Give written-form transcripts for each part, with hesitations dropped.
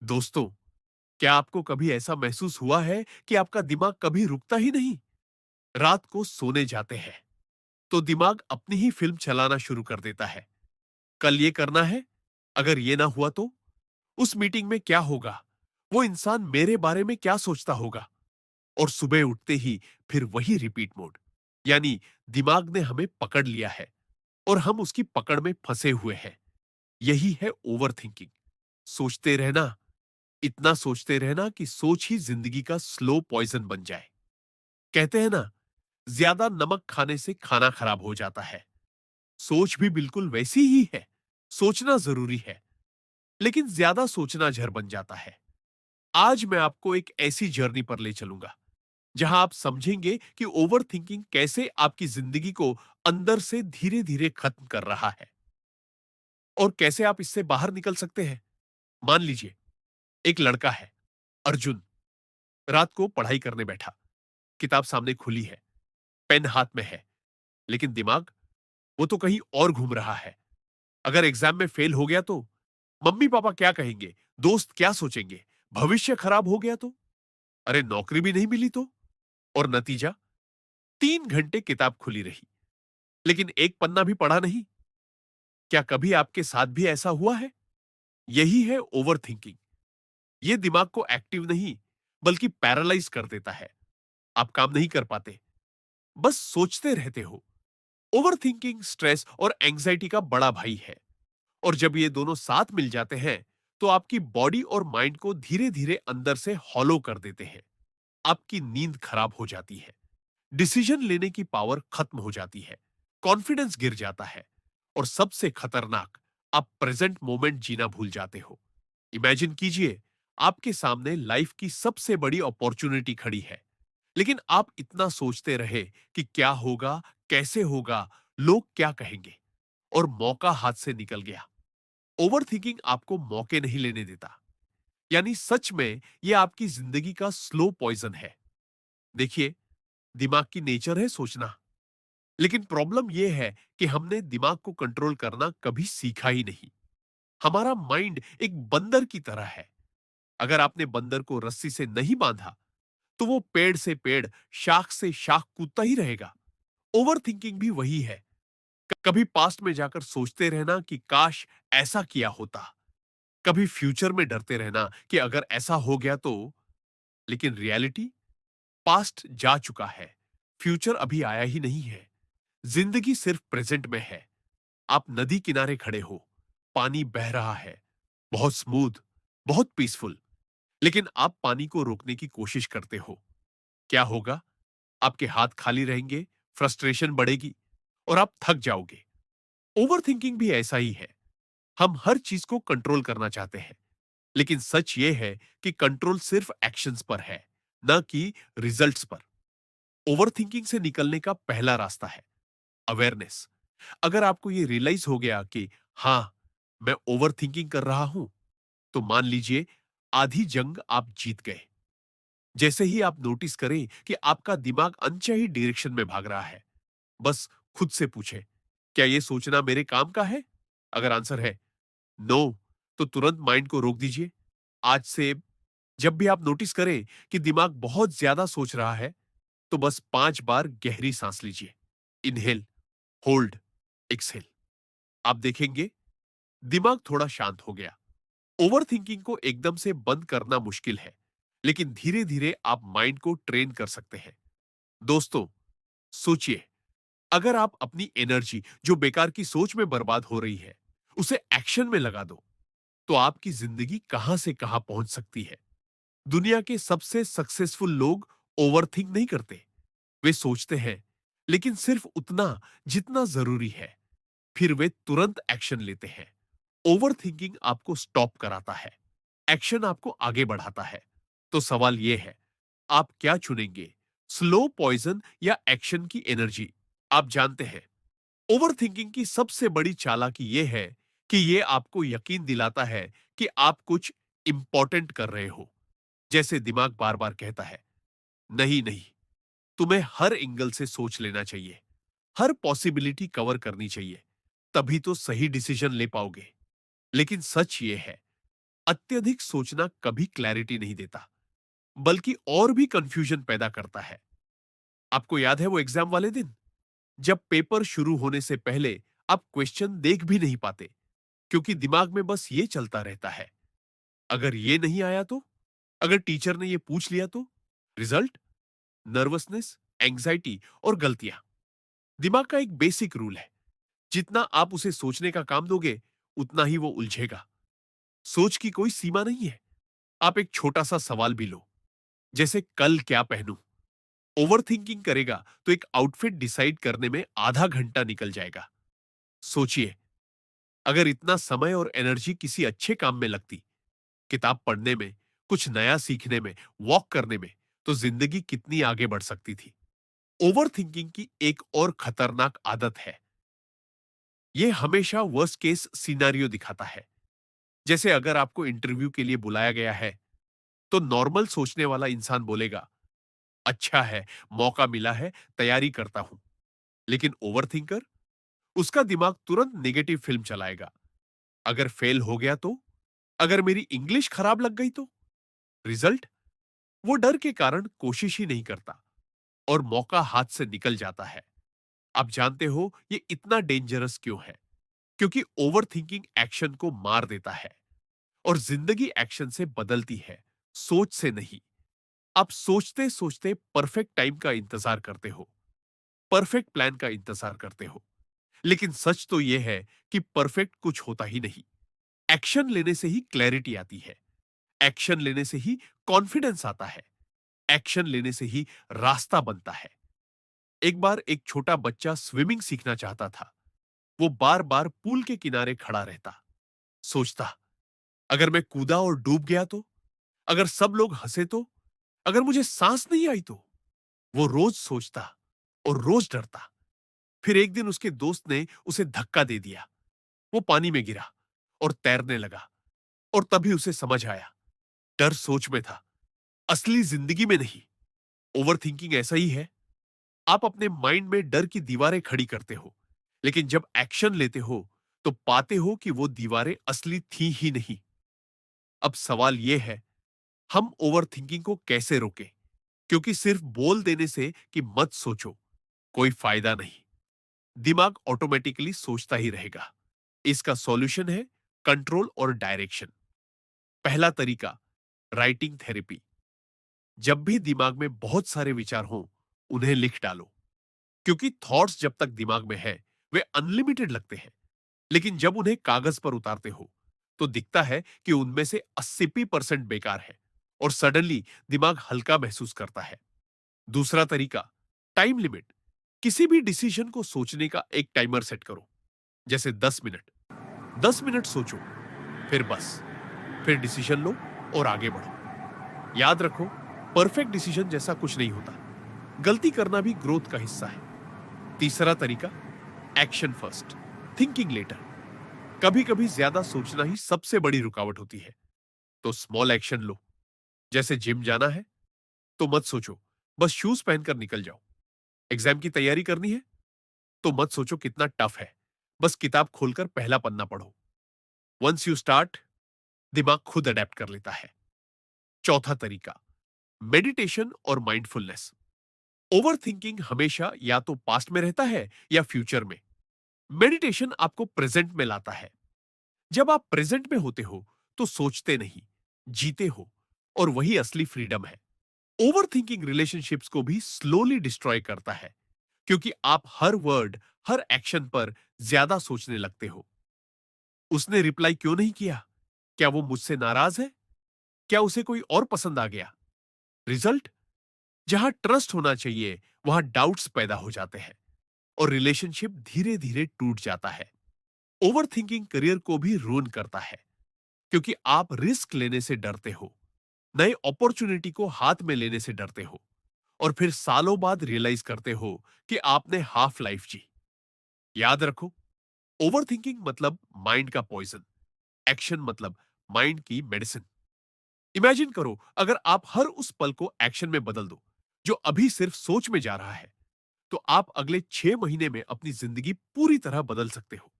दोस्तों, क्या आपको कभी ऐसा महसूस हुआ है कि आपका दिमाग कभी रुकता ही नहीं? रात को सोने जाते हैं तो दिमाग अपनी ही फिल्म चलाना शुरू कर देता है। कल ये करना है, अगर ये ना हुआ तो? उस मीटिंग में क्या होगा? वो इंसान मेरे बारे में क्या सोचता होगा? और सुबह उठते ही फिर वही रिपीट मोड। यानी दिमाग ने हमें पकड़ लिया है और हम उसकी पकड़ में फंसे हुए हैं। यही है ओवर थिंकिंग। सोचते रहना, इतना सोचते रहना कि सोच ही जिंदगी का स्लो पॉइजन बन जाए। कहते हैं ना, ज्यादा नमक खाने से खाना खराब हो जाता है। सोच भी बिल्कुल वैसी ही है। सोचना जरूरी है, लेकिन ज्यादा सोचना जहर बन जाता है। आज मैं आपको एक ऐसी जर्नी पर ले चलूंगा जहां आप समझेंगे कि ओवर थिंकिंग कैसे आपकी जिंदगी को अंदर से धीरे धीरे खत्म कर रहा है और कैसे आप इससे बाहर निकल सकते हैं। मान लीजिए, एक लड़का है, अर्जुन। रात को पढ़ाई करने बैठा। किताब सामने खुली है, पेन हाथ में है, लेकिन दिमाग वो तो कहीं और घूम रहा है। अगर एग्जाम में फेल हो गया तो? मम्मी पापा क्या कहेंगे? दोस्त क्या सोचेंगे? भविष्य खराब हो गया तो? अरे नौकरी भी नहीं मिली तो? और नतीजा? 3 घंटे किताब खुली रही, लेकिन एक पन्ना भी पढ़ा नहीं। क्या कभी आपके साथ भी ऐसा हुआ है? यही है ओवर थिंकिंग। ये दिमाग को एक्टिव नहीं, बल्कि पैरालाइज कर देता है। आप काम नहीं कर पाते, बस सोचते रहते हो। ओवर थिंकिंग स्ट्रेस और एंग्जाइटी का बड़ा भाई है। और जब ये दोनों साथ मिल जाते हैं तो आपकी बॉडी और माइंड को धीरे धीरे अंदर से हॉलो कर देते हैं। आपकी नींद खराब हो जाती है, डिसीजन लेने की पावर खत्म हो जाती है, कॉन्फिडेंस गिर जाता है, और सबसे खतरनाक, आप प्रेजेंट मोमेंट जीना भूल जाते हो। इमेजिन कीजिए, आपके सामने लाइफ की सबसे बड़ी अपॉर्चुनिटी खड़ी है, लेकिन आप इतना सोचते रहे कि क्या होगा, कैसे होगा, लोग क्या कहेंगे, और मौका हाथ से निकल गया। ओवरथिंकिंग आपको मौके नहीं लेने देता। यानी सच में यह आपकी जिंदगी का स्लो पॉइजन है। देखिए, दिमाग की नेचर है सोचना, लेकिन प्रॉब्लम यह है कि हमने दिमाग को कंट्रोल करना कभी सीखा ही नहीं। हमारा माइंड एक बंदर की तरह है। अगर आपने बंदर को रस्सी से नहीं बांधा तो वो पेड़ से पेड़, शाख से शाख कूदता ही रहेगा। ओवर थिंकिंग भी वही है। कभी पास्ट में जाकर सोचते रहना कि काश ऐसा किया होता, कभी फ्यूचर में डरते रहना कि अगर ऐसा हो गया तो। लेकिन रियलिटी, पास्ट जा चुका है, फ्यूचर अभी आया ही नहीं है। जिंदगी सिर्फ प्रेजेंट में है। आप नदी किनारे खड़े हो, पानी बह रहा है, बहुत स्मूथ, बहुत पीसफुल, लेकिन आप पानी को रोकने की कोशिश करते हो। क्या होगा? आपके हाथ खाली रहेंगे, फ्रस्ट्रेशन बढ़ेगी और आप थक जाओगे। ओवर थिंकिंग भी ऐसा ही है। हम हर चीज को कंट्रोल करना चाहते हैं, लेकिन सच यह है कि कंट्रोल सिर्फ एक्शंस पर है, न कि रिजल्ट्स पर। ओवरथिंकिंग से निकलने का पहला रास्ता है अवेयरनेस। अगर आपको यह रियलाइज हो गया कि हां, मैं ओवरथिंकिंग कर रहा हूं, तो मान लीजिए आधी जंग आप जीत गए। जैसे ही आप नोटिस करें कि आपका दिमाग अनचाही डायरेक्शन में भाग रहा है, बस खुद से पूछे, क्या यह सोचना मेरे काम का है? अगर आंसर है नो, तो तुरंत माइंड को रोक दीजिए। आज से जब भी आप नोटिस करें कि दिमाग बहुत ज्यादा सोच रहा है, तो बस 5 बार गहरी सांस लीजिए। Inhale, hold, exhale. आप देखेंगे दिमाग थोड़ा शांत हो गया। ओवरथिंकिंग को एकदम से बंद करना मुश्किल है, लेकिन धीरे धीरे आप माइंड को ट्रेन कर सकते हैं। दोस्तों, सोचिए, अगर आप अपनी एनर्जी जो बेकार की सोच में बर्बाद हो रही है, उसे एक्शन में लगा दो, तो आपकी जिंदगी कहां से कहां पहुंच सकती है। दुनिया के सबसे सक्सेसफुल लोग ओवरथिंक नहीं करते। वे सोचते हैं, लेकिन सिर्फ उतना जितना जरूरी है। फिर वे तुरंत एक्शन लेते हैं। ओवरथिंकिंग आपको स्टॉप कराता है, एक्शन आपको आगे बढ़ाता है। तो सवाल यह है, आप क्या चुनेंगे? स्लो पॉइजन या एक्शन की एनर्जी? आप जानते हैं, ओवरथिंकिंग की सबसे बड़ी चालाकी यह है कि यह आपको यकीन दिलाता है कि आप कुछ इंपॉर्टेंट कर रहे हो। जैसे दिमाग बार बार कहता है, नहीं नहीं, तुम्हें हर एंगल से सोच लेना चाहिए, हर पॉसिबिलिटी कवर करनी चाहिए, तभी तो सही डिसीजन ले पाओगे। लेकिन सच ये है, अत्यधिक सोचना कभी क्लैरिटी नहीं देता, बल्कि और भी कंफ्यूजन पैदा करता है। आपको याद है वो एग्जाम वाले दिन, जब पेपर शुरू होने से पहले आप क्वेश्चन देख भी नहीं पाते, क्योंकि दिमाग में बस ये चलता रहता है, अगर ये नहीं आया तो, अगर टीचर ने ये पूछ लिया तो। रिजल्ट, नर्वसनेस, एंग्जाइटी और गलतियां। दिमाग का एक बेसिक रूल है, जितना आप उसे सोचने का काम दोगे, उतना ही वो उलझेगा। सोच की कोई सीमा नहीं है। आप एक छोटा सा सवाल भी लो, जैसे कल क्या पहनूं। ओवर थिंकिंग करेगा तो एक आउटफिट डिसाइड करने में आधा घंटा निकल जाएगा। सोचिए, अगर इतना समय और एनर्जी किसी अच्छे काम में लगती, किताब पढ़ने में, कुछ नया सीखने में, वॉक करने में, तो जिंदगी कितनी आगे बढ़ सकती थी। ओवर थिंकिंग की एक और खतरनाक आदत है, यह हमेशा वर्स्ट केस सिनेरियो दिखाता है। जैसे अगर आपको इंटरव्यू के लिए बुलाया गया है, तो नॉर्मल सोचने वाला इंसान बोलेगा, अच्छा है, मौका मिला है, तैयारी करता हूं। लेकिन ओवर थिंकर, उसका दिमाग तुरंत नेगेटिव फिल्म चलाएगा। अगर फेल हो गया तो, अगर मेरी इंग्लिश खराब लग गई तो। रिजल्ट, वो डर के कारण कोशिश ही नहीं करता और मौका हाथ से निकल जाता है। आप जानते हो ये इतना डेंजरस क्यों है? क्योंकि ओवर थिंकिंग एक्शन को मार देता है और जिंदगी एक्शन से बदलती है, सोच से नहीं। आप सोचते सोचते परफेक्ट टाइम का इंतजार करते हो, परफेक्ट प्लान का इंतजार करते हो। लेकिन सच तो यह है कि परफेक्ट कुछ होता ही नहीं। एक्शन लेने से ही क्लैरिटी आती है, एक्शन लेने से ही कॉन्फिडेंस आता है, एक्शन लेने से ही रास्ता बनता है। एक बार एक छोटा बच्चा स्विमिंग सीखना चाहता था। वो बार बार पूल के किनारे खड़ा रहता, सोचता, अगर मैं कूदा और डूब गया तो, अगर सब लोग हंसे तो, अगर मुझे सांस नहीं आई तो। वो रोज सोचता और रोज डरता। फिर एक दिन उसके दोस्त ने उसे धक्का दे दिया। वो पानी में गिरा और तैरने लगा। और तभी उसे समझ आया, डर सोच में था, असली जिंदगी में नहीं। ओवर थिंकिंग ऐसा ही है। आप अपने माइंड में डर की दीवारें खड़ी करते हो, लेकिन जब एक्शन लेते हो तो पाते हो कि वो दीवारें असली थी ही नहीं। अब सवाल यह है, हम ओवर थिंकिंग को कैसे रोकें? क्योंकि सिर्फ बोल देने से कि मत सोचो, कोई फायदा नहीं। दिमाग ऑटोमेटिकली सोचता ही रहेगा। इसका सॉल्यूशन है कंट्रोल और डायरेक्शन। पहला तरीका, राइटिंग थेरेपी। जब भी दिमाग में बहुत सारे विचार हों, उन्हें लिख डालो। क्योंकि थॉट्स जब तक दिमाग में है, वे अनलिमिटेड लगते हैं। लेकिन जब उन्हें कागज पर उतारते हो, तो दिखता है कि उनमें से 80% बेकार है और सडनली दिमाग हल्का महसूस करता है। दूसरा तरीका, टाइम लिमिट। किसी भी डिसीजन को सोचने का एक टाइमर सेट करो, जैसे 10 मिनट। 10 मिनट सोचो, फिर बस, फिर डिसीजन लो और आगे बढ़ो। याद रखो, परफेक्ट डिसीजन जैसा कुछ नहीं होता। गलती करना भी ग्रोथ का हिस्सा है। तीसरा तरीका, एक्शन फर्स्ट, थिंकिंग लेटर। कभी कभी ज्यादा सोचना ही सबसे बड़ी रुकावट होती है। तो स्मॉल एक्शन लो। जैसे जिम जाना है तो मत सोचो, बस शूज पहनकर निकल जाओ। एग्जाम की तैयारी करनी है तो मत सोचो कितना टफ है, बस किताब खोलकर पहला पन्ना पढ़ो। वंस यू स्टार्ट, दिमाग खुद अडेप्ट कर लेता है। चौथा तरीका, मेडिटेशन और माइंडफुलनेस। ओवर थिंकिंग हमेशा या तो पास्ट में रहता है या फ्यूचर में। मेडिटेशन आपको प्रेजेंट में लाता है। जब आप प्रेजेंट में होते हो तो सोचते नहीं, जीते हो, और वही असली फ्रीडम है। ओवर थिंकिंग रिलेशनशिप्स को भी स्लोली डिस्ट्रॉय करता है, क्योंकि आप हर वर्ड, हर एक्शन पर ज्यादा सोचने लगते हो। उसने रिप्लाई क्यों नहीं किया? क्या वो मुझसे नाराज है? क्या उसे कोई और पसंद आ गया? रिजल्ट, जहां ट्रस्ट होना चाहिए, वहां डाउट्स पैदा हो जाते हैं और रिलेशनशिप धीरे धीरे टूट जाता है। ओवर थिंकिंग करियर को भी रूइन करता है, क्योंकि आप रिस्क लेने से डरते हो, नए अपॉर्चुनिटी को हाथ में लेने से डरते हो, और फिर सालों बाद रियलाइज करते हो कि आपने हाफ लाइफ जी। याद रखो, ओवर थिंकिंग मतलब माइंड का पॉइजन, एक्शन मतलब माइंड की मेडिसिन। इमेजिन करो, अगर आप हर उस पल को एक्शन में बदल दो जो अभी सिर्फ सोच में जा रहा है, तो आप अगले 6 महीने में अपनी जिंदगी पूरी तरह बदल सकते हो।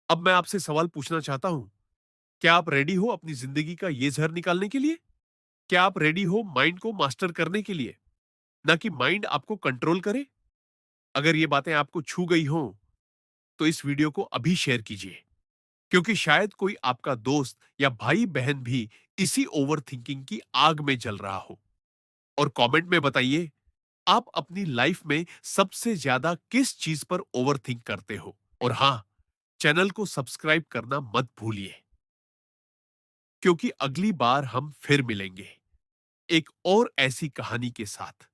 अब मैं आपसे सवाल पूछना चाहता हूं, क्या आप रेडी हो अपनी जिंदगी का ये जहर निकालने के लिए? क्या आप रेडी हो माइंड को मास्टर करने के लिए, ना कि माइंड आपको कंट्रोल करे? अगर ये बातें आपको छू गई हों, तो इस वीडियो को अभी शेयर कीजिए, क्योंकि शायद कोई आपका दोस्त या भाई बहन भी इसी ओवरथिंकिंग की आग में जल रहा हो। और कमेंट में बताइए, आप अपनी लाइफ में सबसे ज्यादा किस चीज पर ओवरथिंक करते हो? और हां, चैनल को सब्सक्राइब करना मत भूलिए, क्योंकि अगली बार हम फिर मिलेंगे एक और ऐसी कहानी के साथ।